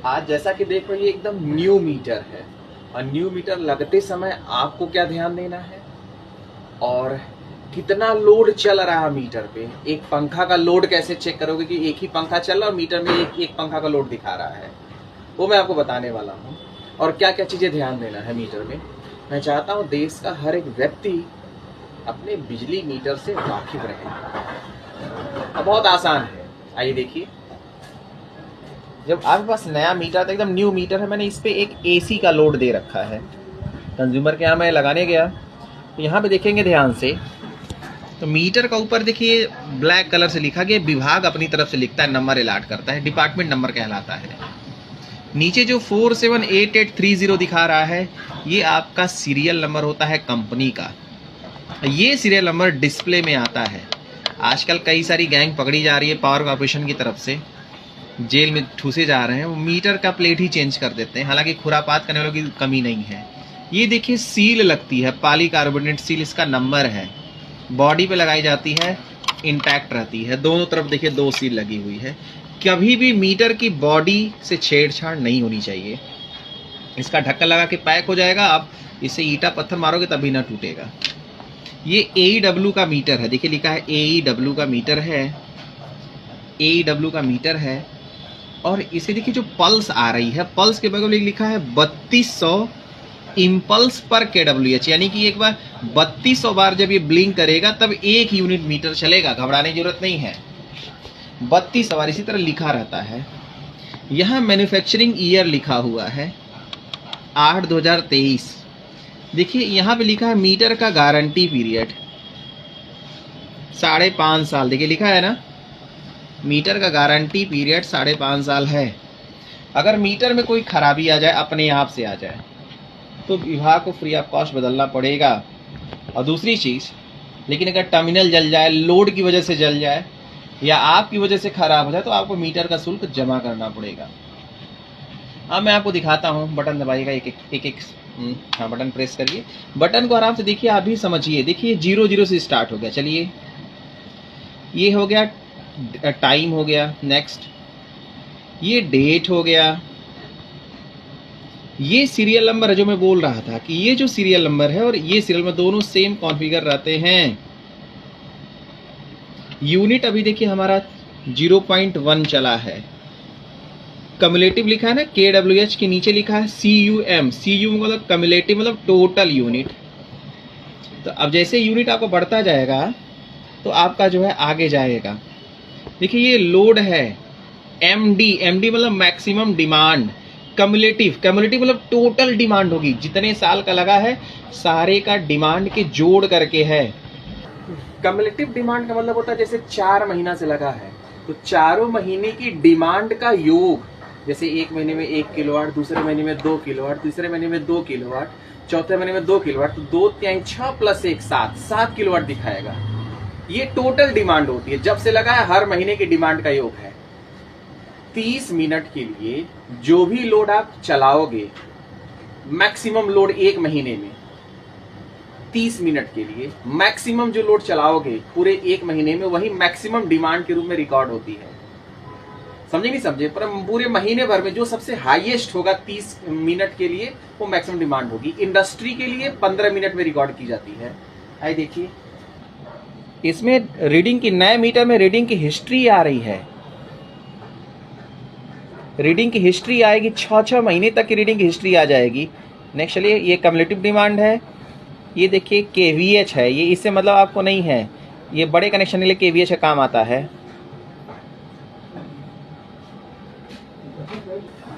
आज जैसा कि देख रहे हो ये एकदम न्यू मीटर है, और न्यू मीटर लगते समय आपको क्या ध्यान देना है, और कितना लोड चल रहा है मीटर पे। एक पंखा का लोड कैसे चेक करोगे कि एक ही पंखा चल रहा है और मीटर में एक पंखा का लोड दिखा रहा है, वो मैं आपको बताने वाला हूँ। और क्या क्या चीज़ें ध्यान देना है मीटर में। मैं चाहता हूँ देश का हर एक व्यक्ति अपने बिजली मीटर से वाकिफ रहे। अब बहुत आसान है, आइए देखिए। जब आपके पास नया मीटर था, एकदम न्यू मीटर है, मैंने इस पे एक एसी का लोड दे रखा है। कंज्यूमर के यहाँ मैं लगाने गया तो यहाँ पे देखेंगे ध्यान से, तो मीटर का ऊपर देखिए ब्लैक कलर से लिखा गया, विभाग अपनी तरफ से लिखता है, नंबर अलाट करता है, डिपार्टमेंट नंबर कहलाता है। नीचे जो 478830 दिखा रहा है, ये आपका सीरियल नंबर होता है कंपनी का। ये सीरियल नंबर डिस्प्ले में आता है। आजकल कई सारी गैंग पकड़ी जा रही है पावर कॉर्पोरेशन की तरफ से, जेल में ठूसे जा रहे हैं, वो मीटर का प्लेट ही चेंज कर देते हैं। हालांकि खुरापात करने वालों की कमी नहीं है। ये देखिए सील लगती है, पॉलीकार्बोनेट सील, इसका नंबर है, बॉडी पे लगाई जाती है, इंटैक्ट रहती है। दोनों तरफ देखिए 2 सील लगी हुई है। कभी भी मीटर की बॉडी से छेड़छाड़ नहीं होनी चाहिए। इसका ढक्कन लगा के पैक हो जाएगा, आप इसे ईंटा पत्थर मारोगे तभी ना टूटेगा। ये AEW का मीटर है, देखिए लिखा है AEW का मीटर है, AEW का मीटर है। और इसे देखिए जो पल्स आ रही है, पल्स के बगल में लिखा है 3200 इम्पल्स पर kWh, यानी कि एक बार 3200 बार जब ये ब्लिंक करेगा तब 1 यूनिट मीटर चलेगा। घबराने की जरूरत नहीं है, 3200 बार इसी तरह लिखा रहता है। यहाँ मैन्युफैक्चरिंग ईयर लिखा हुआ है 8/2023। देखिए यहाँ पे लिखा है मीटर का गारंटी पीरियड 5.5 साल, देखिए लिखा है ना, मीटर का गारंटी पीरियड 5.5 साल है। अगर मीटर में कोई खराबी आ जाए, अपने आप से आ जाए, तो विभाग को फ्री ऑफ कॉस्ट बदलना पड़ेगा। और दूसरी चीज़, लेकिन अगर टर्मिनल जल जाए, लोड की वजह से जल जाए, या आपकी वजह से खराब हो जाए, तो आपको मीटर का शुल्क जमा करना पड़ेगा। अब मैं आपको दिखाता हूँ, बटन दबाइएगा, एक हाँ बटन प्रेस करिए, बटन को आराम से देखिए, आप भी समझिए। देखिए 00 से स्टार्ट हो गया, चलिए ये हो गया, टाइम हो गया, नेक्स्ट ये डेट हो गया। ये सीरियल नंबर है जो मैं बोल रहा था कि ये जो सीरियल नंबर है और ये सीरियल नंबर दोनों सेम कॉन्फ़िगर रहते हैं। यूनिट अभी देखिए हमारा 0.1 चला है। कम्युलेटिव लिखा है ना KWH, के नीचे लिखा है CUM। CU मतलब कम्युलेटिव मतलब टोटल यूनिट। तो अब जैसे यूनिट आपको बढ़ता जाएगा तो आपका जो है आगे जाएगा। देखिए ये लोड है MD मतलब मैक्सिमम डिमांड। कम्युलेटिव मतलब टोटल डिमांड होगी, जितने साल का लगा है सारे का डिमांड के जोड़ करके है। कम्युलेटिव डिमांड का मतलब होता है जैसे 4 महीना से लगा है तो चारों महीने की डिमांड का योग, जैसे एक महीने में 1 किलोवाट, दूसरे महीने में 2 किलोवाट, तीसरे महीने में 2 किलोवाट, चौथे महीने में 2 किलोवाट, तो 2 3 6 + 1 7 किलोवाट दिखाएगा। ये टोटल डिमांड होती है, जब से लगा है हर महीने की डिमांड का योग है। 30 मिनट के लिए जो भी लोड आप चलाओगे, मैक्सिमम लोड एक महीने में 30 मिनट के लिए मैक्सिमम जो लोड चलाओगे पूरे एक महीने में, वही मैक्सिमम डिमांड के रूप में रिकॉर्ड होती है। समझे नहीं समझे? पर पूरे महीने भर में जो सबसे हाईएस्ट होगा 30 मिनट के लिए, वो मैक्सिमम डिमांड होगी। इंडस्ट्री के लिए 15 मिनट में रिकॉर्ड की जाती है। आइए देखिए, इसमें रीडिंग की, नए मीटर में रीडिंग की हिस्ट्री आ रही है। रीडिंग की हिस्ट्री आएगी, 6 महीने तक की रीडिंग की हिस्ट्री आ जाएगी। नेक्स्ट चलिए, ये कम्युलेटिव डिमांड है। ये देखिए KVH है, ये इससे मतलब आपको नहीं है, ये बड़े कनेक्शन के लिए KVH का काम आता है।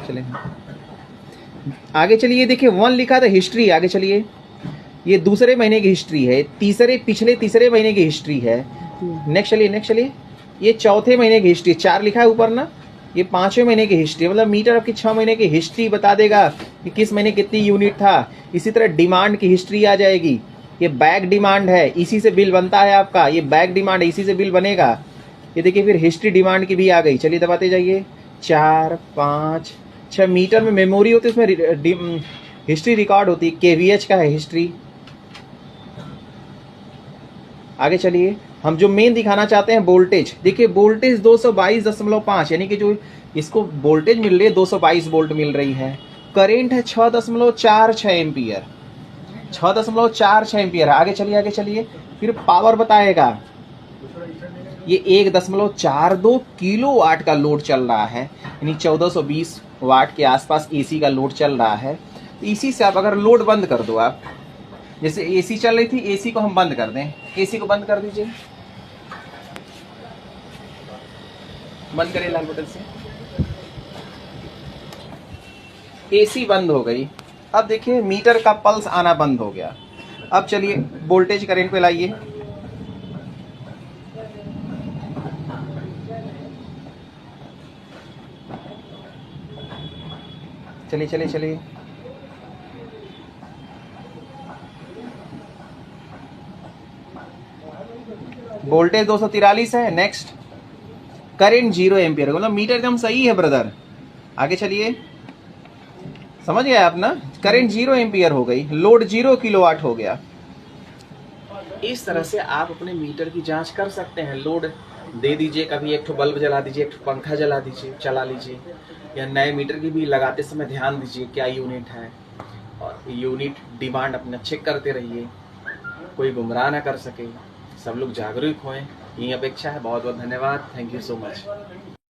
चलिए आगे चलिए, ये देखिए 1 लिखा था हिस्ट्री। आगे चलिए, ये दूसरे महीने की हिस्ट्री है, पिछले तीसरे महीने की हिस्ट्री है। नेक्स्ट चलिए, ये चौथे महीने की हिस्ट्री, 4 लिखा है ऊपर ना, ये 5वें महीने की हिस्ट्री। मतलब मीटर आपकी 6 महीने की हिस्ट्री बता देगा कि किस महीने कितनी यूनिट था। इसी तरह डिमांड की हिस्ट्री आ जाएगी। ये बैक डिमांड है, इसी से बिल बनता है आपका, ये बैक डिमांड है, इसी से बिल बनेगा। ये देखिए फिर हिस्ट्री डिमांड की भी आ गई। चलिए दबाते जाइए, 4 5 6 मीटर में मेमोरी होती है, उसमें हिस्ट्री रिकॉर्ड होती है। KVH का है हिस्ट्री। आगे चलिए, हम जो मेन दिखाना चाहते हैं वोल्टेज, देखिए वोल्टेज 222.5, यानी कि जो इसको वोल्टेज मिल रही है 222 वोल्ट मिल रही है। करेंट है 6.46 एम्पियर, 6.46 एम्पियर। आगे चलिए आगे चलिए, फिर पावर बताएगा। ये 1.42 किलो वाट का लोड चल रहा है, यानी 1420 वाट के आसपास एसी का लोड चल रहा है। तो इसी से आप अगर लोड बंद कर दो, आप जैसे एसी चल रही थी, एसी को हम बंद कर दें, एसी को बंद कर दीजिए, बंद करिए लाल बटन से, एसी बंद हो गई। अब देखिए मीटर का पल्स आना बंद हो गया। अब चलिए वोल्टेज करंट पे लाइए, चलिए चलिए चलिए, वोल्टेज 243 है। नेक्स्ट, करंट 0 एम्पियर, मतलब मीटर एकदम सही है ब्रदर। आगे चलिए, समझ गए आप ना, करंट 0 एम्पियर हो गई, लोड 0 किलोवाट हो गया। इस तरह से आप अपने मीटर की जांच कर सकते हैं। लोड दे दीजिए, कभी एक ठो बल्ब जला दीजिए, एक ठो पंखा जला दीजिए, चला लीजिए, या नए मीटर की भी लगाते समय ध्यान दीजिए क्या यूनिट है, और यूनिट डिमांड अपना चेक करते रहिए, कोई गुमराह ना कर सके, सब लोग जागरूक हों, यही अपेक्षा है। बहुत बहुत धन्यवाद, थैंक यू सो मच।